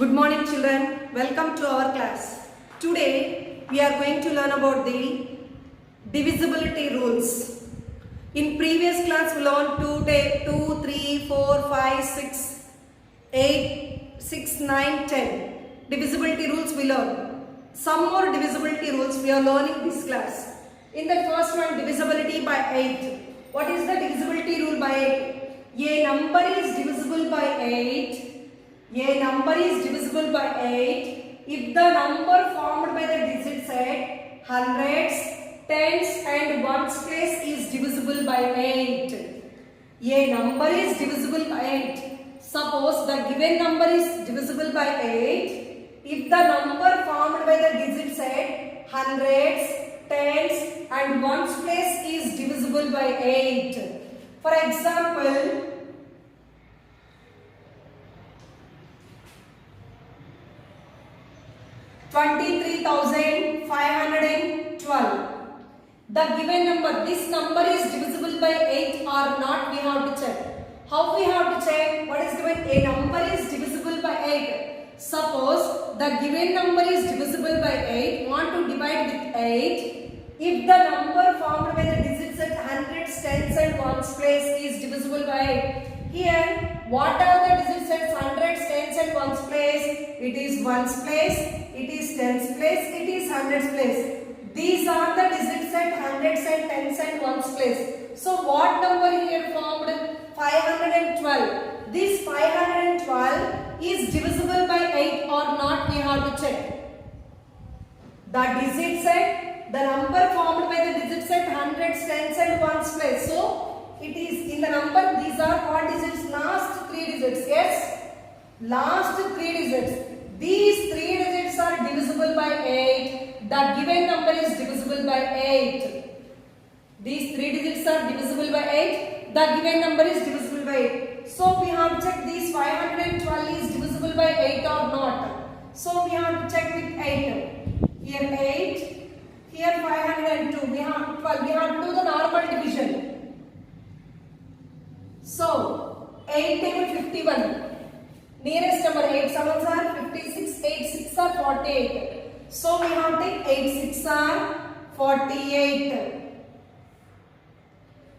Good morning children, welcome to our class. Today we are going to learn about the divisibility rules. In previous class we learned 2, 3, 4, 5, 6, 8, 6, 9, 10. Divisibility rules we learned. Some more divisibility rules we are learning this class. In the first one, divisibility by 8. What is the divisibility rule by 8? A number is divisible by 8. A number is divisible by 8 if the number formed by the digit set hundreds, tens and ones place is divisible by 8. A number is divisible by 8. Suppose the given number is divisible by 8 if the number formed by the digit set hundreds, tens and ones place is divisible by 8. For example, 23,512. The given number, this number is divisible by 8 or not, we have to check. How we have to check? What is given? A number is divisible by 8. Suppose the given number is divisible by 8, want to divide with 8. If the number formed by the digits at hundreds, tens and ones place is divisible by 8. Here, what are the digits at hundreds, tens and ones place? It is ones place, it is tens place, it is hundreds place. These are the digits at hundreds and tens and ones place. So what number here formed? 512. This 512 is divisible by 8 or not, we have to check. The digit set, the number formed by the digit set hundreds, tens and ones place. So it is in the number, these are what digits? Last 3 digits. Yes, last 3 digits. These 3 digits are divisible by 8. The given number is divisible by 8. These 3 digits are divisible by 8. The given number is divisible by 8. So we have to check these 512 is divisible by 8 or not. So we have to check with 8. Here 8. Here 502. We have 12. We have to do the normal division. So 8 table 51. Nearest number 8 sevens are 56, 8 6 are 48. So we have to take 8 6 are 48.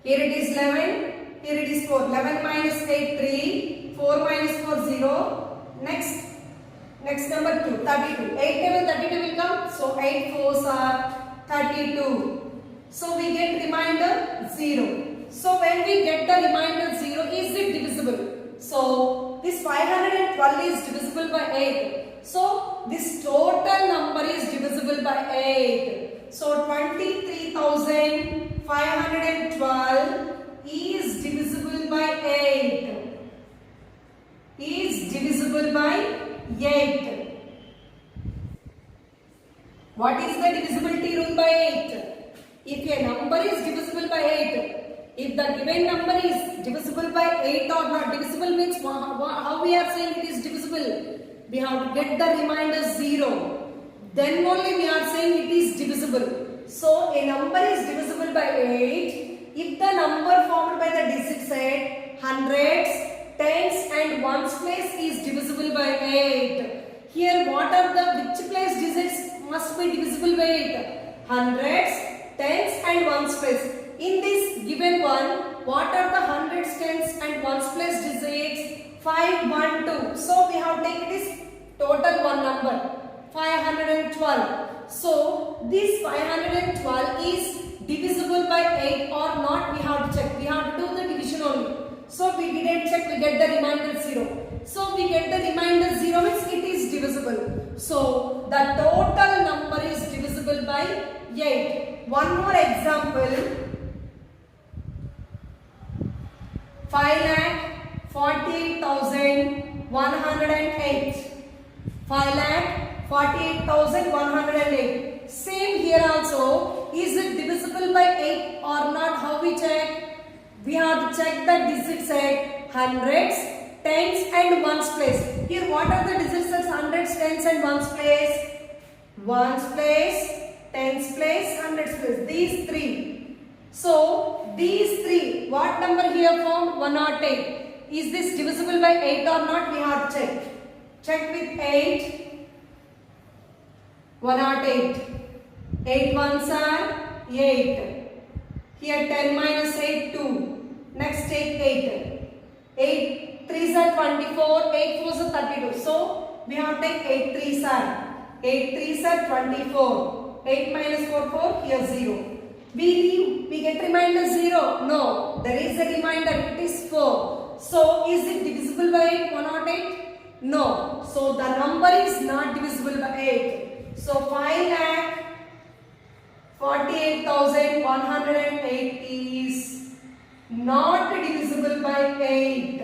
Here it is 11. Here it is 4. 11 minus 8 3. 4 minus 4 0. Next number 2 32. 8 table 32 will come. So 8 4s are 32. So we get remainder 0. So when we get the remainder 0, is it divisible? So this 512 is divisible by 8. So this total number is divisible by 8. So 23,512 is divisible by 8. Is divisible by 8. What is the divisibility rule by 8? If a number is divisible by 8, if the given number is divisible by 8 or not, divisible means how we are saying it is divisible? We have to get the remainder 0. Then only we are saying it is divisible. So a number is divisible by 8 if the number formed by the digit set hundreds, tens and ones place is divisible by 8. Here what are which place digits must be divisible by 8? Hundreds, tens and ones place. In this given one, what are the hundreds, tens and ones place digits? 5, 1, 2. So we have taken this total one number 512. So this 512 is divisible by 8 or not, we have to check. We have to do the division only. So we didn't check, we get the remainder 0. So we get the remainder 0 means it is divisible. So the total number is divisible by 8. One more example. 5,48,108. 5,48,108. Same here also. Is it divisible by 8 or not? How we check? We have to check the digits at hundreds, tens and ones place. Here what are the digits at hundreds, tens and ones place? Ones place, tens place, hundreds place. These 3. So these 3, what number here formed? 108. Is this divisible by 8 or not? We have to check. Check with 8. 108. 8 ones are 8. Here 10 minus 8, 2. Next take 8. 8 3s are 24. 8 4s are 32. So we have to take 8 3s are. 8 3s are 24. 8 minus 4, 4. Here 0. We leave. We get remainder 0. No. There is a remainder. It is 4. So is it divisible by 8? 108? No. So the number is not divisible by 8. So 5,48,108 is not divisible by 8.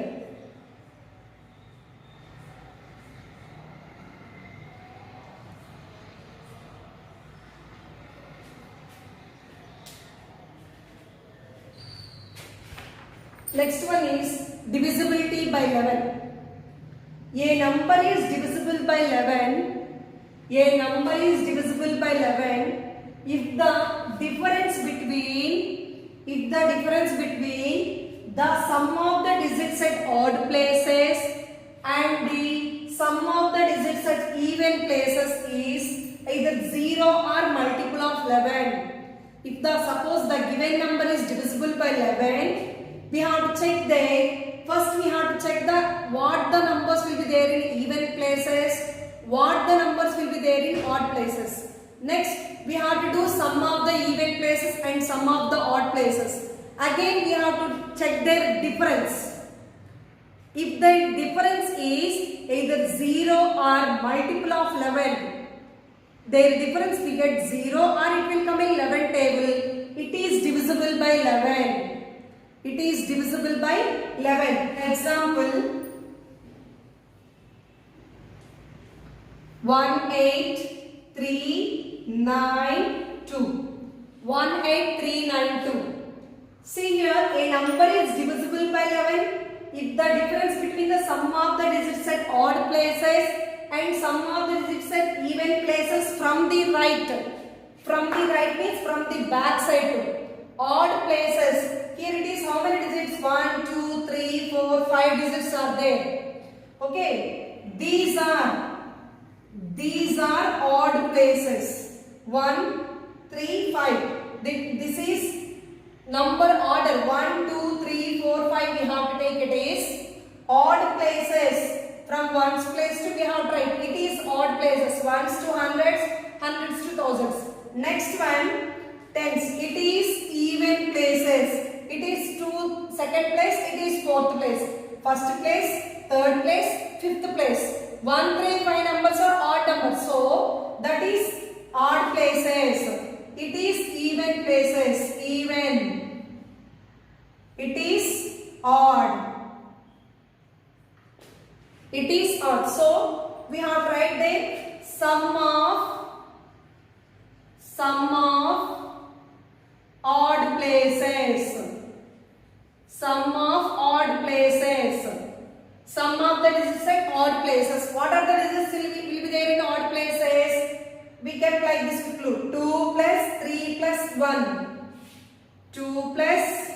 Next one is divisibility by 11. A number is divisible by 11. A number is divisible by 11 if the difference between the sum of the digits at odd places and the sum of the digits at even places is either 0 or multiple of 11. If suppose the given number is divisible by 11, we have to check first we have to check what the numbers will be there in even places, what the numbers will be there in odd places. Next, we have to do sum of the even places and sum of the odd places. Again, we have to check their difference. If the difference is either 0 or multiple of 11, their difference we get 0 or it will come in 11 table. It is divisible by 11. It is divisible by 11. Example 18392. 18392. See here, a number is divisible by 11 if the difference between the sum of the digits at odd places and sum of the digits at even places from the right. From the right means from the back side to odd places. Here it is how many digits? 1, 2, 3, 4, 5 digits are there. Okay. These are odd places. 1, 3, 5. This is number order. 1, 2, 3, 4, 5. We have to take it is odd places. From ones place to we have to write. It is odd places. Ones to hundreds, hundreds to thousands. Next one, tens. It is even places. It is second place, it is fourth place. First place, third place, fifth place. 1, 3, 5 numbers are odd numbers. So, that is odd places. It is even places. Even. It is odd. It is odd. So, we have to write there sum of odd places. Sum of odd places. Sum of the digits at odd places. What are the digits will be there in odd places? We get like this clue. 2 plus 3 plus 1. 2 plus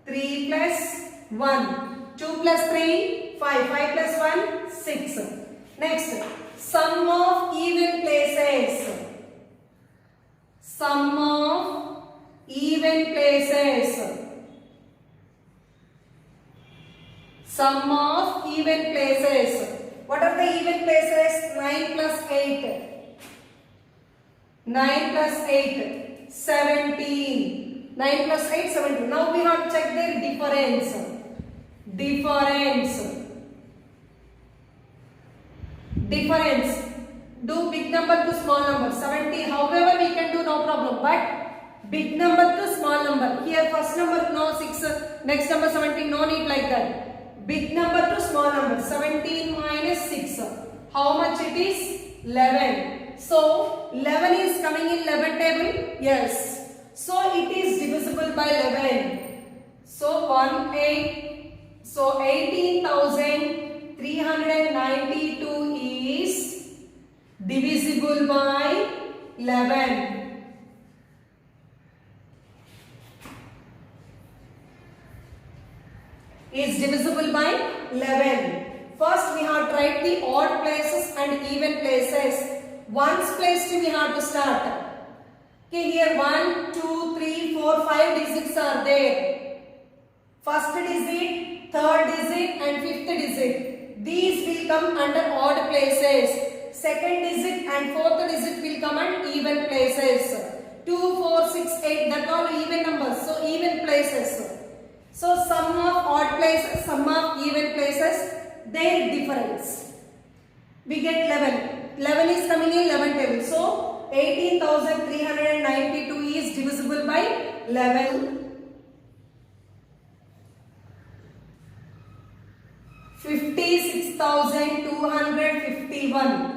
3 plus 1. 2 plus 3, 5. 5 plus 1, 6. Next, sum of even places. Sum of even places. Sum of even places. What are the even places? 9 plus 8. 9 plus 8. 17. 9 plus 8, 17. Now we have to check their difference. Difference. Do big number to small number. 70. However, we can do no problem. But big number to small number. Here first number no 6. Next number 17. No need like that. Big number to small number. 17 minus 6. How much it is? 11. So 11 is coming in 11 table. Yes. So it is divisible by 11. So 18,392 is divisible by 11. Is divisible by 11. First we have to write the odd places and even places. Ones placed we have to start. Okay, here 1, 2, 3, 4, 5 digits are there. First digit, third digit and fifth digit. These will come under odd places. Second digit and fourth digit will come under even places. 2, 4, 6, 8, that all even numbers. So even places. So sum of odd places, sum of even places, their difference. We get 11. 11 is coming in 11 table. So 18,392 is divisible by 11. 56,251.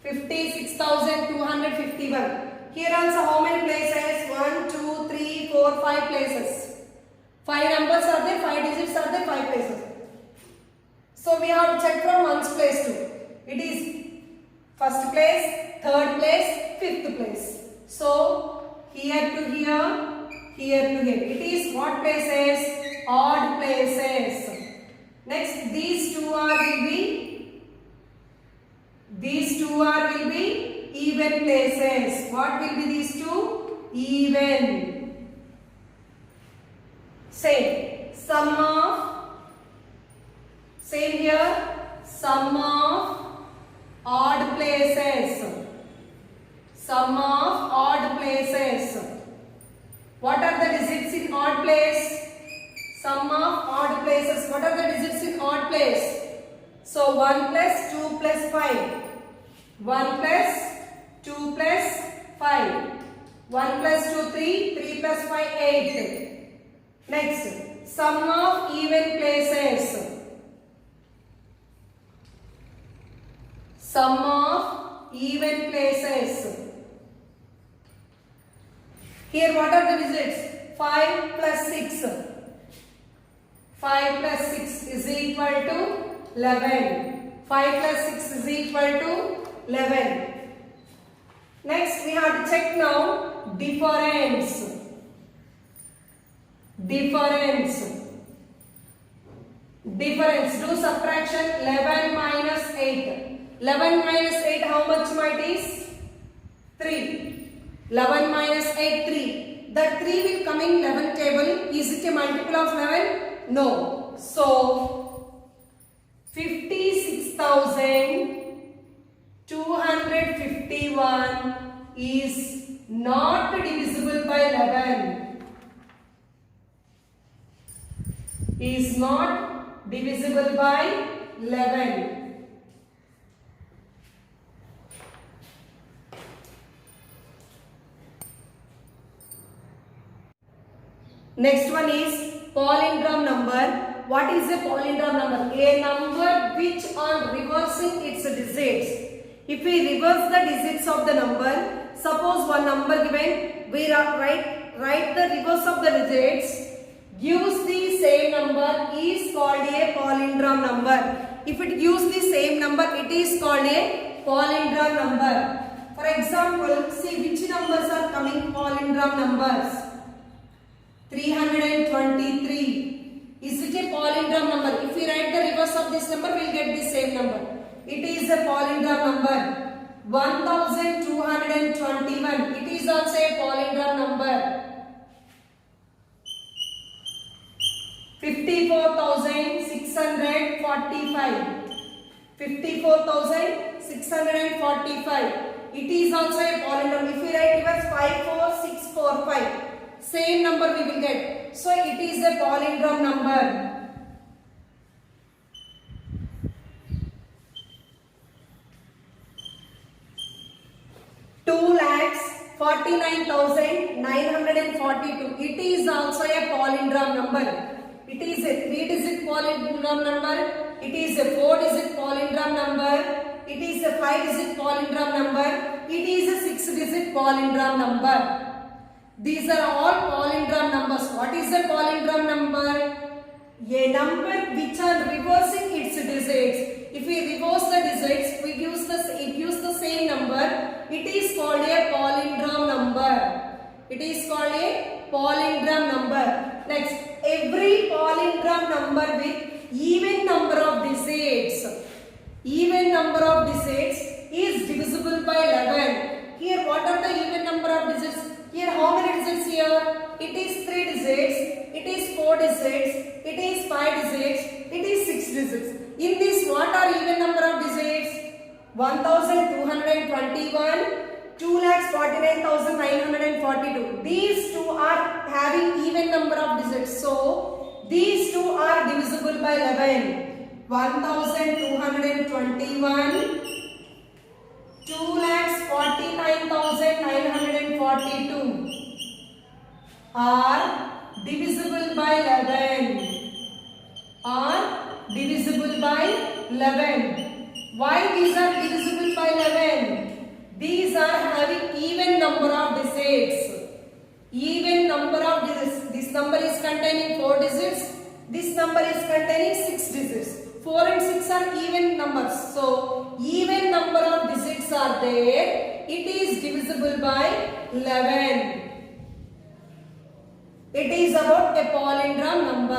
56,251. Here also how many places? 1, 2, 3, 4, 5 places. 5 numbers are there, 5 digits are there, 5 places. So we have to check from ones place to. It is first place, third place, fifth place. So here to here, here to here. It is what places? Odd places. Next, these two are will be even places. What will be these two? Even. Same. Sum of, same here, sum of odd places. Sum of odd places. What are the digits in odd place? Sum of odd places. What are the digits in odd place? So 1 plus 2 plus 5. 1 plus 2 plus 5. 1 plus 2, 3. 3 plus 5, 8. Next, sum of even places. Sum of even places. Here what are the digits? 5 plus 6. 5 plus 6 is equal to 11. 5 plus 6 is equal to 11. Next we have to check now difference. Difference. Difference. Do subtraction. 11 minus 8. 11 minus 8 how much might is? 3. 11 minus 8 3. That 3 will come in 11 table. Is it a multiple of 11? No. So 56,251 is not divisible by 11. Is not divisible by 11. Next one is palindrome number. What is a palindrome number? A number which on reversing its digits. If we reverse the digits of the number, suppose one number given, we write the reverse of the digits. Gives the same number is called a palindrome number. If it gives the same number, it is called a palindrome number. For example, see which numbers are coming palindrome numbers. 323. Is it a palindrome number? If we write the reverse of this number, we will get the same number. It is a palindrome number. 1221. It is also a palindrome number. 54,645. 54,645. It is also a palindrome. If we write reverse 54645, same number we will get. So it is a palindrome number. $2,49,942. It is also a palindrome number. It is a 3-digit palindrome number. It is a 4-digit palindrome number. It is a 5-digit palindrome number. It is a 6-digit palindrome number. These are all palindrome numbers. What is a palindrome number? A number which are reversing its digits. If we reverse the digits, it gives the same number. It is called a palindrome number. It is called a palindrome number. Next, every palindrome number with even number of digits. by 11. Here what are the even number of digits? Here how many digits here? It is 3 digits, it is 4 digits, it is 5 digits, it is 6 digits. In this what are even number of digits? 1221, 2,49,942. These two are having even number of digits. So these two are divisible by 11. 1221, 2,49,942 are divisible by 11. Are divisible by 11. Why these are divisible by 11? These are having even number of digits. Even number of digits. This number is containing 4 digits. This number is containing 6 digits. 4 and 6 are even numbers. So even number of digits are there. It is divisible by 11. It is about a palindrome number.